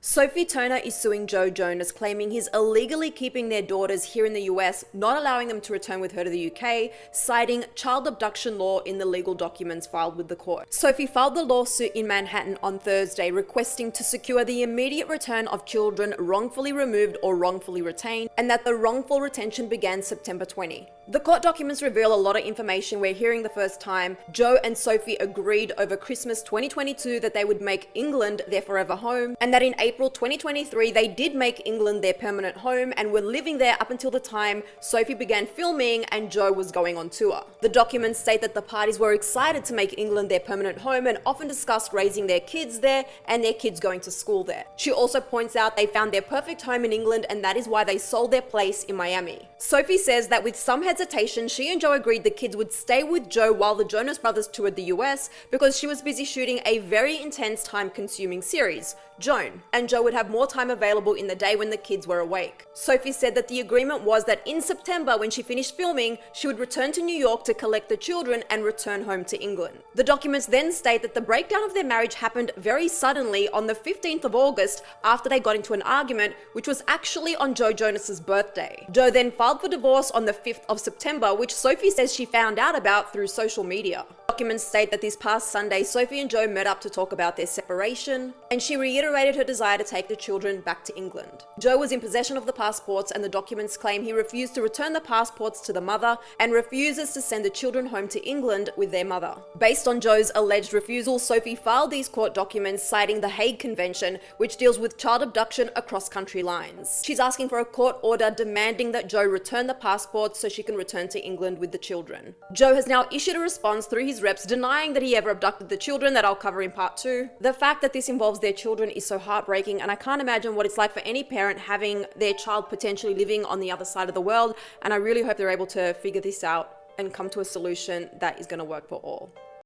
Sophie Turner is suing Jonas, claiming he's illegally keeping their daughters here in the US, not allowing them to return with her to the UK, citing child abduction law in the legal documents filed with the court. Sophie filed the lawsuit in Manhattan on Thursday, requesting to secure the immediate return of children wrongfully removed or wrongfully retained, and that the wrongful retention began September 20. The court documents reveal a lot of information we're hearing the first time. Joe and Sophie agreed over Christmas 2022 that they would make England their forever home, and that in April 2023 they did make England their permanent home and were living there up until the time Sophie began filming and Joe was going on tour. The documents state that the parties were excited to make England their permanent home and often discussed raising their kids there and their kids going to school there. She also points out they found their perfect home in England, and that is why they sold their place in Miami. Sophie says that with some hesitation, she and Joe agreed the kids would stay with Joe while the Jonas brothers toured the US because she was busy shooting a very intense, time-consuming series, Joan, and Joe would have more time available in the day when the kids were awake. Sophie said that the agreement was that in September, when she finished filming, she would return to New York to collect the children and return home to England. The documents then state that the breakdown of their marriage happened very suddenly on the 15th of August after they got into an argument, which was actually on Joe Jonas's birthday. Joe then filed for divorce on the 5th of September, which Sophie says she found out about through social media. Documents state that this past Sunday, Sophie and Joe met up to talk about their separation, and she reiterated her desire to take the children back to England. Joe was in possession of the passports, and the documents claim he refused to return the passports to the mother and refuses to send the children home to England with their mother. Based on Joe's alleged refusal, Sophie filed these court documents citing the Hague Convention, which deals with child abduction across country lines. She's asking for a court order demanding that Joe return the passports so she can return to England with the children. Joe has now issued a response through his reps denying that he ever abducted the children, that I'll cover in part 2. The fact that this involves their children is so heartbreaking, and I can't imagine what it's like for any parent having their child potentially living on the other side of the world, and I really hope they're able to figure this out and come to a solution that is going to work for all.